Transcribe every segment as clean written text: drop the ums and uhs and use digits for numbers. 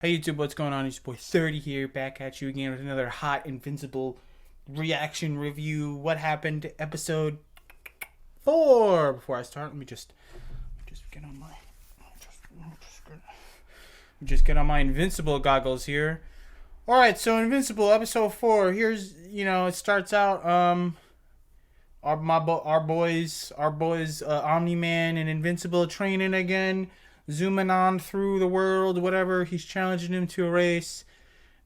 Hey YouTube, what's going on? It's your boy 30 here, back at you again with another hot Invincible reaction review. What happened to episode 4? Before I start, let me just get on my just get on my Invincible goggles here. Alright, so Invincible episode 4. Here's it starts out our boys Omni-Man and Invincible training again, zooming on through the world, whatever. He's challenging him to a race.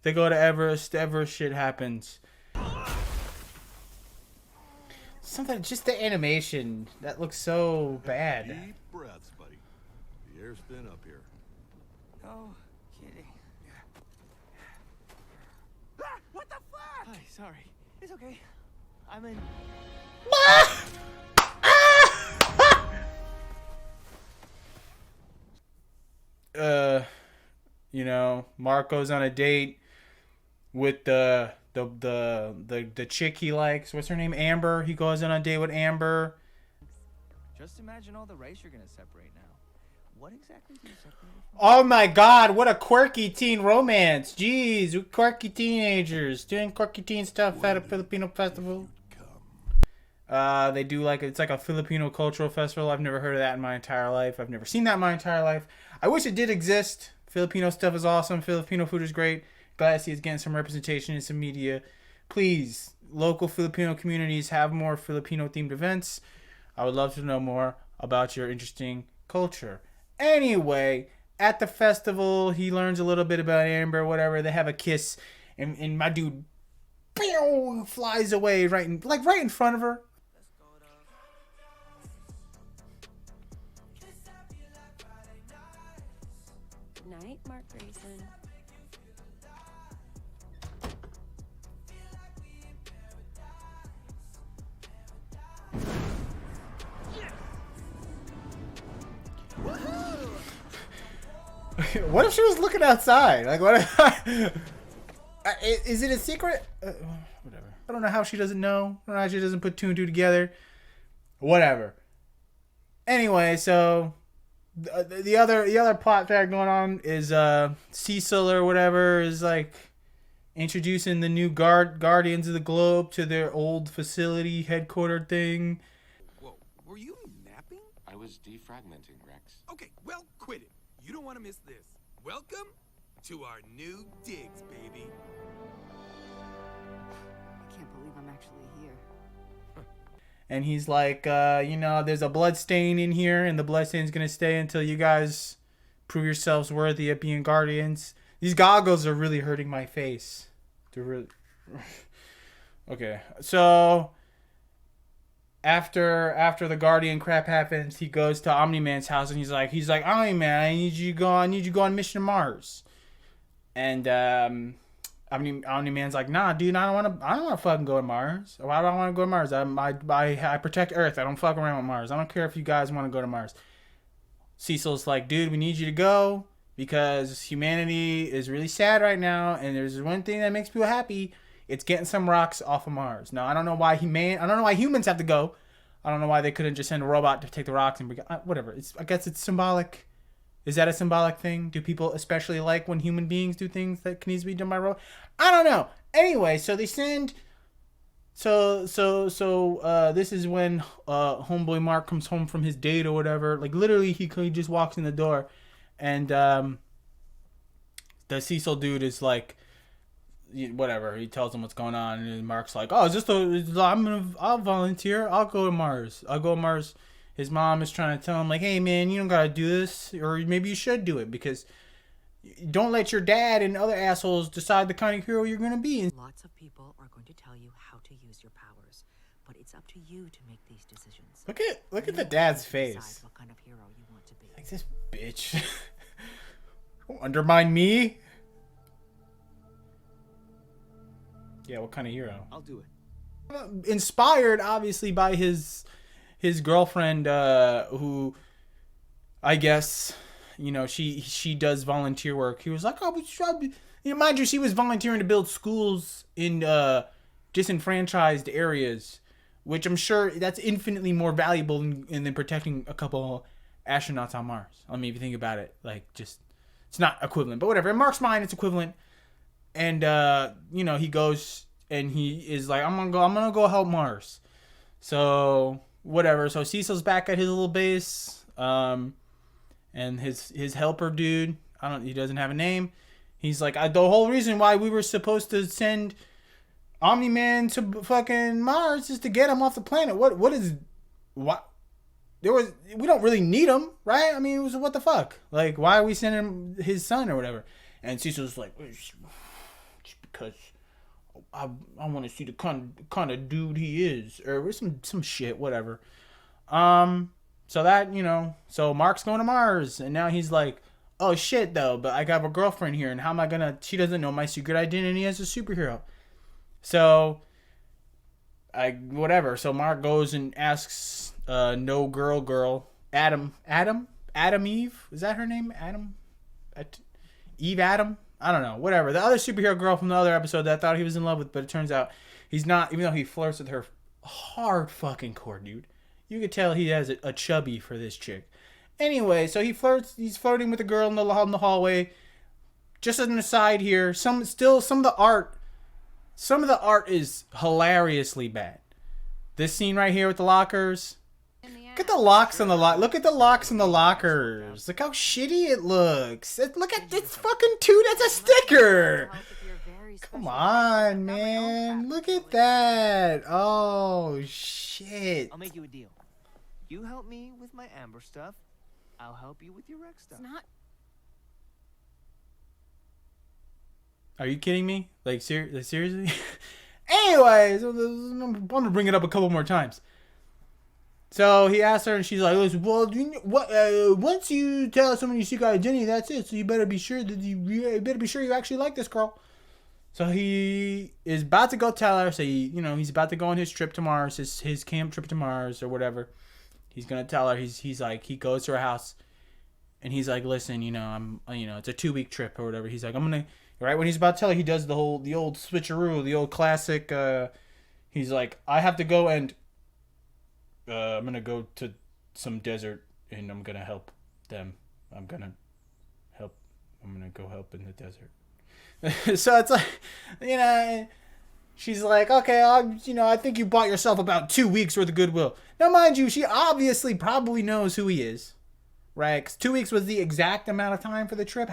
They go to Everest. Everest shit happens. Something, just the animation that looks so bad. Deep breaths, buddy. The air's thin up here. No kidding. Ah, what the fuck? Hi, sorry. It's okay. I'm in. Mark goes on a date with the chick he likes. What's her name? Amber. He goes on a date with Amber. Just imagine all the race you're gonna separate now. What exactly do you separate from? Oh my god, what a quirky teen romance. Jeez, quirky teenagers doing quirky teen stuff at a Filipino festival. They do it's like a Filipino cultural festival. I've never heard of that in my entire life. I've never seen that in my entire life. I wish it did exist. Filipino stuff is awesome. Filipino food is great. Glad to see it's getting some representation in some media. Please, local Filipino communities, have more Filipino themed events. I would love to know more about your interesting culture. Anyway, at the festival, he learns a little bit about Amber, whatever. They have a kiss, and my dude flies away right in front of her. Night, Mark Grayson. What if she was looking outside? Like, what? Is it a secret? Whatever. I don't know how she doesn't know. I don't know how she doesn't put two and two together. Whatever. Anyway, so the other plot track going on is Cecil or whatever is introducing the new Guardians of the Globe to their old facility headquartered thing. Whoa, were you napping? I was defragmenting, Rex. Okay, well, quit it. You don't want to miss this. Welcome to our new digs, baby. I can't believe I'm actually here. And he's like, there's a blood stain in here, and the blood stain's gonna stay until you guys prove yourselves worthy of being guardians. These goggles are really hurting my face. They're really okay. So after the guardian crap happens, he goes to Omni-Man's house, and he's like, Omni-Man, I need you to go on mission to Mars. And Omni-Man's like, nah, dude, I don't want to fucking go to Mars. Why do I want to go to Mars? I protect Earth. I don't fuck around with Mars. I don't care if you guys want to go to Mars. Cecil's like, dude, we need you to go because humanity is really sad right now, and there's one thing that makes people happy. It's getting some rocks off of Mars. Now, I don't know why humans have to go. I don't know why they couldn't just send a robot to take the rocks and whatever. I guess it's symbolic. Is that a symbolic thing? Do people especially like when human beings do things that can easily be done by robot? I don't know. Anyway, so they send. So this is when homeboy Mark comes home from his date or whatever. Like literally, he just walks in the door, and the Cecil dude is like, whatever. He tells him what's going on, and Mark's like, "Oh, I'll volunteer. I'll go to Mars. I'll go to Mars." His mom is trying to tell him, like, hey, man, you don't got to do this. Or maybe you should do it because don't let your dad and other assholes decide the kind of hero you're going to be. Lots of people are going to tell you how to use your powers, but it's up to you to make these decisions. Look at the dad's face. Decide what kind of hero you want to be. Like, this bitch. Don't undermine me. Yeah, what kind of hero? I'll do it. Inspired, obviously, by his girlfriend, who I guess, she does volunteer work. He was like, oh, mind you, she was volunteering to build schools in disenfranchised areas, which I'm sure that's infinitely more valuable than protecting a couple astronauts on Mars. I mean, if you think about it, It's not equivalent, but whatever. In Mark's mind, it's equivalent. And he goes and he is like, I'm gonna go help Mars. So whatever. So Cecil's back at his little base. And his helper dude, he doesn't have a name. He's like, the whole reason why we were supposed to send Omni-Man to fucking Mars is to get him off the planet. What? We don't really need him, right? I mean, what the fuck? Like, why are we sending his son or whatever? And Cecil's like, just because I want to see the kind of dude he is, or some shit, whatever. So that, so Mark's going to Mars, and now he's like, oh shit though, but I got a girlfriend here, and how am I gonna, she doesn't know my secret identity as a superhero. So, whatever. So Mark goes and asks, no girl, Adam Eve? Is that her name? Eve Adam? I don't know, whatever. The other superhero girl from the other episode that I thought he was in love with, but it turns out he's not, even though he flirts with her hard fucking core, dude. You could tell he has a chubby for this chick. Anyway, so he's flirting with a girl in the hallway. Just as an aside here, some of the art is hilariously bad. This scene right here with the lockers. Look at the locks on the lockers. Look how shitty it looks. Look at this fucking dude as a sticker. Come on, man. Look at that. Oh, shit. I'll make you a deal. You help me with my Amber stuff. I'll help you with your Rex stuff. It's not. Are you kidding me? Like seriously? Anyways, I'm gonna bring it up a couple more times. So he asked her, and she's like, "Listen, well, once you tell someone your secret identity, that's it. So you better be sure that you actually like this girl." So he is about to go tell her. So he's about to go on his trip to Mars, his camp trip to Mars or whatever. He's gonna tell her. He's like, he goes to her house, and he's like, "Listen, it's a 2-week trip or whatever." He's like, "I'm gonna." Right when he's about to tell her, he does the old switcheroo, the old classic. He's like, "I have to go and I'm gonna go to some desert and I'm gonna help them. I'm gonna go help in the desert." So it's like, she's like, "Okay, I think you bought yourself about 2 weeks worth of goodwill." Now, mind you, she obviously probably knows who he is, right? 'Cause 2 weeks was the exact amount of time for the trip.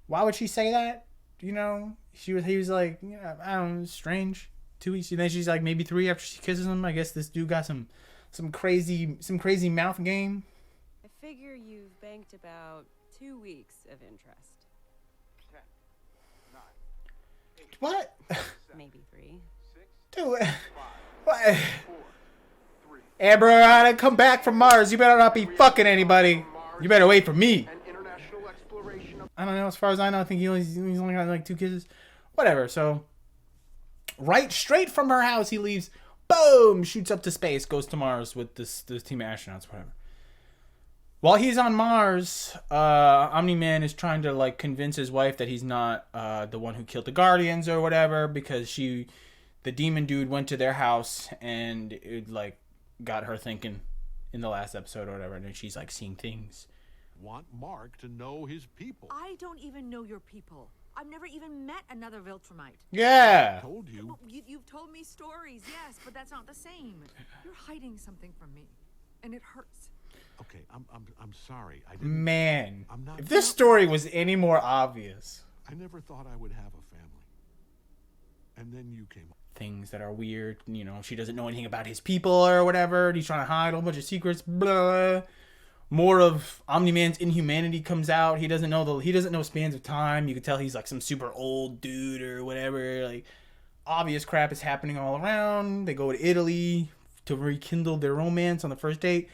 Why would she say that? He was like, I don't know, it's strange. 2 weeks, and then she's like, maybe 3 after she kisses him. I guess this dude got some crazy mouth game. I figure you've banked about 2 weeks of interest. 10, 9, 8, What? Maybe 3. 6, Dude, 5, what? 4, 3. Amber, I come back from Mars. You better not be fucking anybody. You better wait for me. An international exploration of I don't know. As far as I know, I think he's only got like 2 kisses. Whatever. So, right straight from her house, he leaves. Boom! Shoots up to space. Goes to Mars with this team of astronauts. Whatever. While he's on Mars, Omni-Man is trying to like convince his wife that he's not the one who killed the Guardians or whatever, because the demon dude went to their house and it like got her thinking in the last episode or whatever, and then she's like seeing things. Want Mark to know his people. I don't even know your people. I've never even met another Viltrumite. Yeah. Told you. You've told me stories, yes, but that's not the same. You're hiding something from me, and it hurts. Okay, I'm sorry. I didn't. Man, I'm not. if this story was any more obvious. I never thought I would have a family. And then you came. Things that are weird, she doesn't know anything about his people or whatever. He's trying to hide a whole bunch of secrets. Blah. More of Omni-Man's inhumanity comes out. He doesn't know spans of time. You can tell he's like some super old dude or whatever. Like, obvious crap is happening all around. They go to Italy to rekindle their romance on the first date.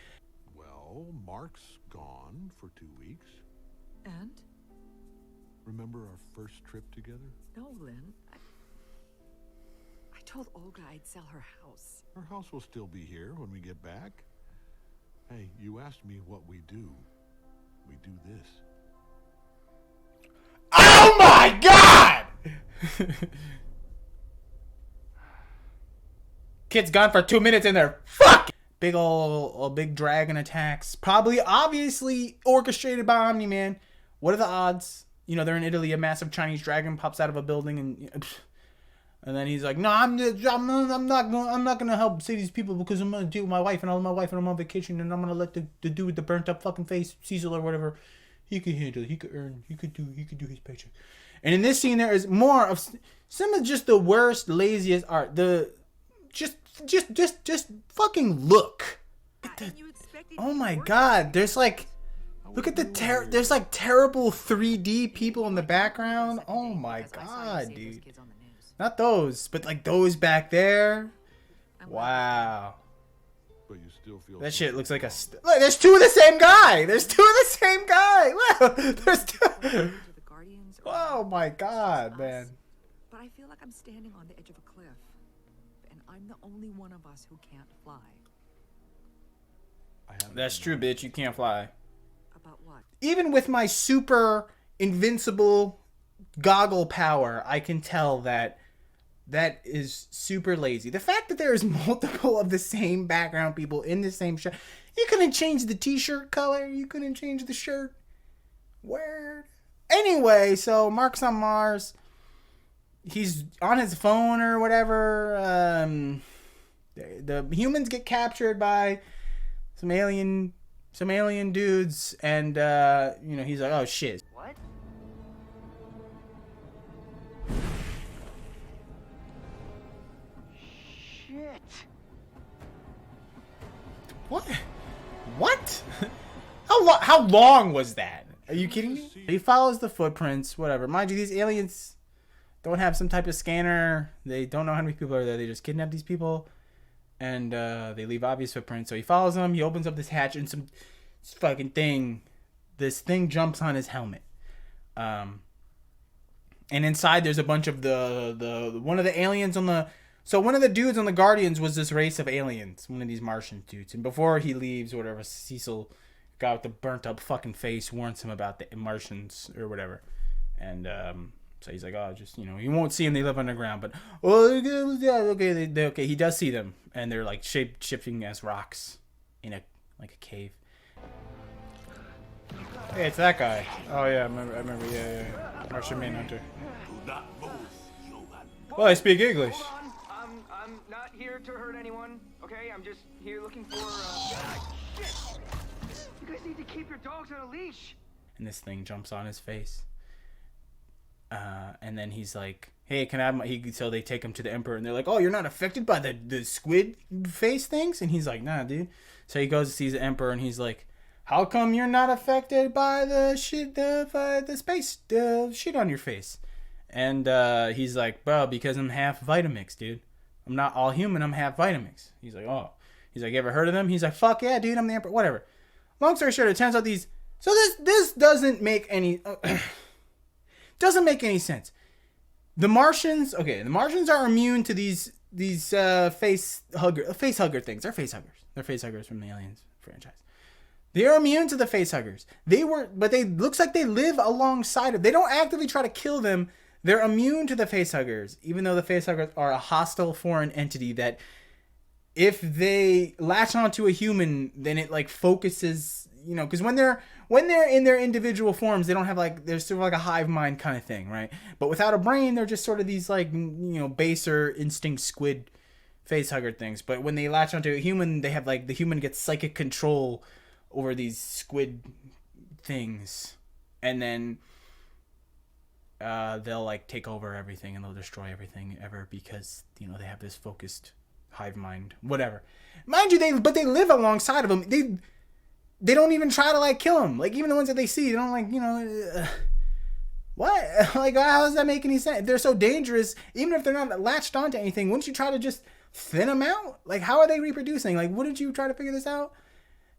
Well, Mark's gone for 2 weeks. And? Remember our first trip together? No, Lynn. I told Olga I'd sell her house. Her house will still be here when we get back. Hey, you asked me what we do. We do this. Oh my God! Kid's gone for 2 minutes and they're fucking big dragon attacks. Obviously orchestrated by Omni-Man. what are the odds? You know, they're in Italy. A massive Chinese dragon pops out of a building, and then he's like, "No, I'm not gonna help save these people because I'm gonna deal with my wife, and I'm on vacation, and I'm gonna let the dude with the burnt up fucking face, Cecil or whatever, he could handle it. He could do his paycheck." And in this scene, there is more of some of just the worst, laziest art. Just fucking look. Oh my god, there's like, look at the there's like terrible 3D people in the background. Oh my god, dude. Not those, but like those back there. Wow. But you still feel That shit looks like a... Look, there's two of the same guy. There's two of the same guy. Wow, there's two... Oh my god, man. But I feel like I'm standing on the edge of a cliff, and I'm the only one of us who can't fly. That's true, bitch. You can't fly. About what? Even with my super invincible goggle power, I can tell that is super lazy. The fact that there is multiple of the same background people in the same shot. You couldn't change the t-shirt color. You couldn't change the shirt. Word. Anyway, so Mark's on Mars. He's on his phone or whatever. The humans get captured by some alien dudes, and you know, he's like, oh shit. What? Shit. What? How long was that? Are you kidding me? He follows the footprints, whatever. Mind you, these aliens don't have some type of scanner. They don't know how many people are there. They just kidnap these people, and they leave obvious footprints. So he follows them. He opens up this hatch, and this thing jumps on his helmet. And inside there's a bunch of one of the aliens on the... So one of the dudes on the Guardians was this race of aliens, one of these Martian dudes. And before he leaves, whatever, Cecil, guy with the burnt up fucking face, warns him about the Martians or whatever. And so he's like, oh, just, you know, you won't see them, they live underground. But, oh, yeah, okay, he does see them. And they're like shape-shifting as rocks in a cave. Hey, it's that guy. Oh yeah, I remember, yeah. Martian Manhunter. Well, I speak English. Hold on. I'm not here to hurt anyone, okay? I'm just here looking for, shit! You guys need to keep your dogs on a leash. And this thing jumps on his face. And then he's like, hey, can I have my... So they take him to the Emperor, and they're like, oh, you're not affected by the squid face things? And he's like, nah, dude. So he goes to see the Emperor, and he's like, how come you're not affected by the shit, the space, the shit on your face? And he's like, bro, because I'm half Vitamix, dude. I'm not all human, I'm half Vitamix. He's like, oh. He's like, you ever heard of them? He's like, fuck yeah, dude, I'm the Emperor, whatever. Long story short, it turns out these... So this doesn't make any... doesn't make any sense. The Martians are immune to these face hugger things. They're face huggers. They're face huggers from the Aliens franchise. They are immune to the face huggers. But they looks like they live alongside of. They don't actively try to kill them. They're immune to the face huggers, even though the face huggers are a hostile foreign entity that, if they latch onto a human, then it like focuses, you know, because when they're in their individual forms, they don't have like, they're sort of like a hive mind kind of thing, right? But without a brain, they're just sort of these like, you know, baser instinct squid face hugger things. But when they latch onto a human, they have like, the human gets psychic control over these squid things, and then they'll like take over everything and they'll destroy everything ever, because, you know, they have this focused hive mind, whatever. Mind you, they live alongside of them. They don't even try to like kill them. Like, even the ones that they see, they don't like, you know, what? Like, how does that make any sense? If they're so dangerous, even if they're not latched onto anything, wouldn't you try to just thin them out? Like, how are they reproducing? Like, wouldn't you try to figure this out?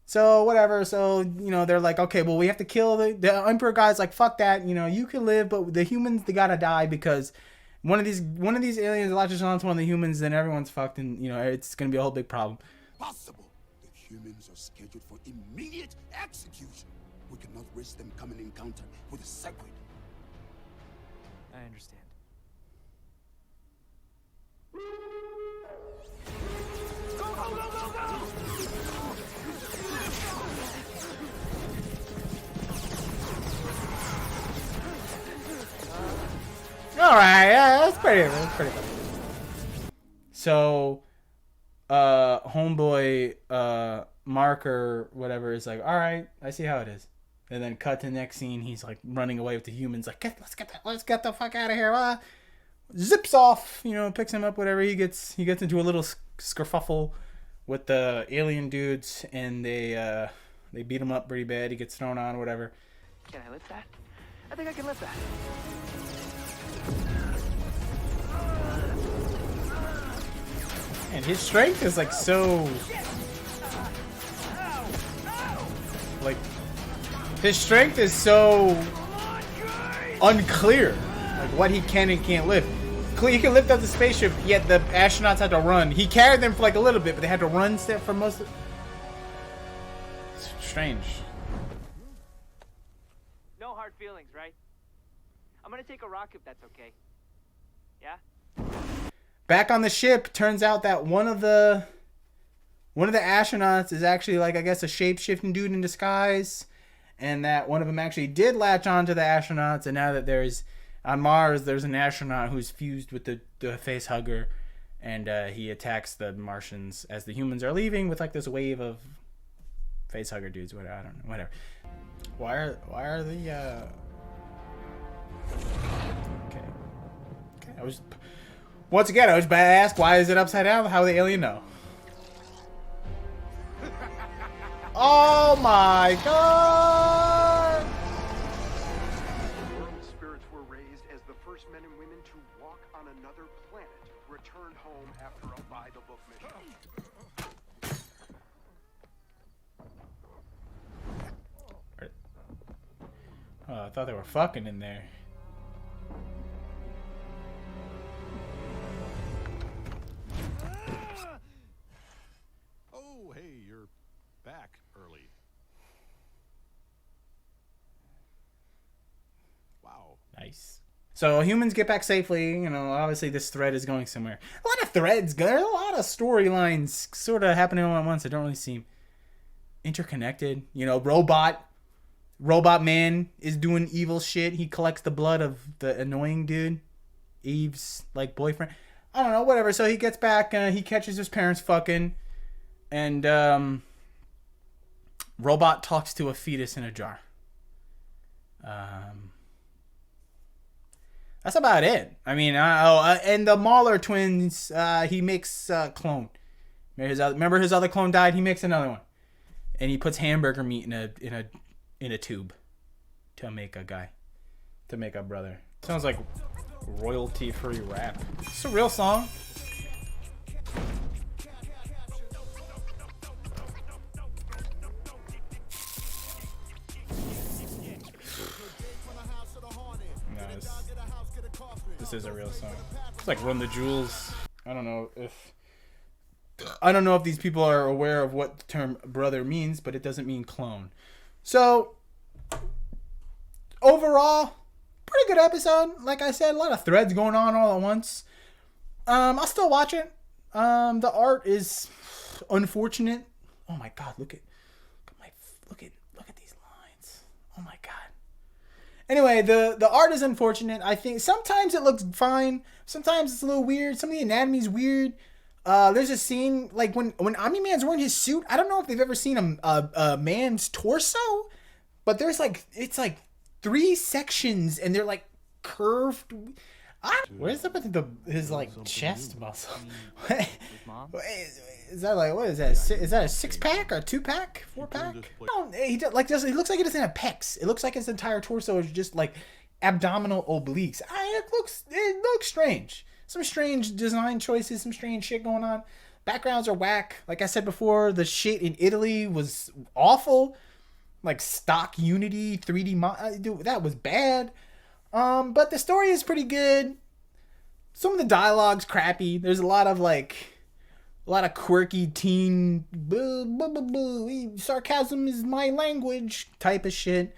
So whatever. So, you know, they're like, okay, well, we have to kill the Emperor guy's like, fuck that. You know, you can live, but the humans, they gotta die, because one of these aliens latches onto one of the humans, then everyone's fucked, and, you know, it's gonna be a whole big problem. Possible. The humans are scheduled for immediate execution. We cannot risk them coming in encounter with the sacred. I understand. Go! all right. Yeah, that's pretty funny. So, homeboy, Mark or whatever is like, all right, I see how it is. And then cut to the next scene. He's like running away with the humans. Like, let's get the fuck out of here. Zips off. You know, picks him up. Whatever. He gets into a little skerfuffle with the alien dudes, and they beat him up pretty bad. He gets thrown on. Whatever. Can I lift that? I think I can lift that. And his strength is like so. Like. His strength is so unclear, like what he can and can't lift. He can lift up the spaceship, yet the astronauts had to run. He carried them for like a little bit, but they had to run for most of. It's strange. No hard feelings, right? I'm gonna take a rock if that's okay. Yeah? Back on the ship, turns out that one of the astronauts is actually like, I guess, a shape-shifting dude in disguise. And that one of them actually did latch on to the astronauts, and now that on Mars, there's an astronaut who's fused with the face hugger, and he attacks the Martians as the humans are leaving with like this wave of face hugger dudes. Whatever, I don't know. Whatever. Why are the Okay. I was about to ask, why is it upside down? How would the alien know? Oh my god! World spirits were raised as the first men and women to walk on another planet, returned home after a by-the-book mission. Oh, I thought they were fucking in there. Oh, hey, you're back early. Wow. Nice. So humans get back safely. You know, obviously this thread is going somewhere. A lot of threads. There's a lot of storylines sort of happening all at once that don't really seem interconnected. You know, Robot Man is doing evil shit. He collects the blood of the annoying dude, Eve's like boyfriend. I don't know, whatever. So he gets back. He catches his parents fucking, and Robot talks to a fetus in a jar. That's about it. I mean, and the Mahler twins, he makes a clone. Remember his other clone died? He makes another one, and he puts hamburger meat in a tube to make a guy, to make a brother. Sounds like royalty-free rap. It's a real song. This is a real song. It's like Run the Jewels. I don't know if these people are aware of what the term brother means, but it doesn't mean clone. So, overall, pretty good episode. Like I said, a lot of threads going on all at once. I'll still watch it. The art is unfortunate. Oh my god, look at these lines. Oh my god. Anyway, the art is unfortunate. I think sometimes it looks fine. Sometimes it's a little weird. Some of the anatomy's weird. There's a scene like when Omni-Man's wearing his suit. I don't know if they've ever seen a man's torso, but there's like, it's like 3 sections and they're like curved. Where's up with his like chest muscle? Is that like, what is that? Is that a 6-pack or a 2-pack? 4-pack? He looks like he doesn't have pecs. It looks like his entire torso is just like abdominal obliques. It looks strange. Some strange design choices, some strange shit going on. Backgrounds are whack. Like I said before, the shit in Italy was awful. Like stock Unity 3D that was bad. But the story is pretty good. Some of the dialogue's crappy. There's a lot of quirky teen sarcasm is my language type of shit.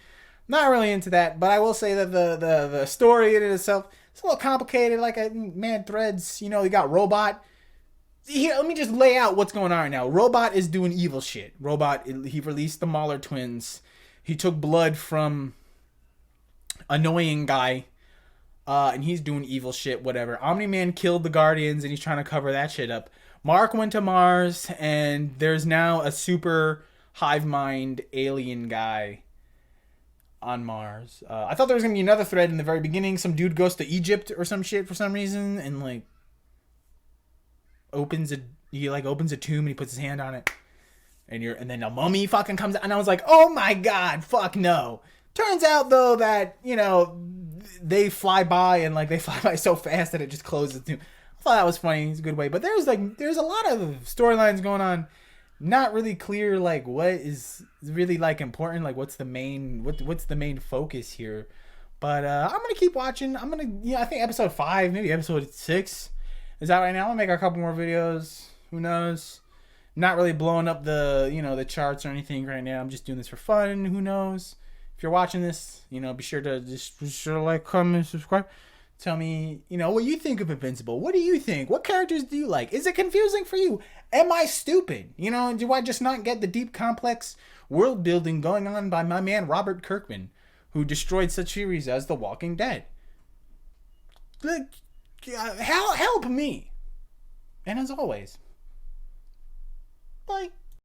Not really into that, but I will say that the story in itself, it's a little complicated, like a mad threads. You know, you got Robot. Here, let me just lay out what's going on right now. Robot is doing evil shit. He released the Mahler twins. He took blood from annoying guy. And he's doing evil shit, whatever. Omni-Man killed the Guardians, and he's trying to cover that shit up. Mark went to Mars, and there's now a super hive mind alien guy on Mars. I thought there was gonna be another thread in the very beginning. Some dude goes to Egypt or some shit for some reason, and like opens a tomb, and he puts his hand on it, and then a mummy fucking comes out, and I was like, oh my god, fuck no. Turns out though that, you know, they fly by, and like they fly by so fast that it just closes the tomb. I thought that was funny. It's a good way. But there's a lot of storylines going on. Not really clear like what is really like important, like what's the main focus here. But I'm gonna keep watching. I think episode 5, maybe episode 6 is out right now. I'm gonna make a couple more videos. Who knows? Not really blowing up the charts or anything right now. I'm just doing this for fun. Who knows? If you're watching this, be sure to like, comment, subscribe. Tell me, what you think of Invincible. What do you think? What characters do you like? Is it confusing for you? Am I stupid? Do I just not get the deep, complex world building going on by my man Robert Kirkman, who destroyed such series as The Walking Dead? Help me. And as always, bye.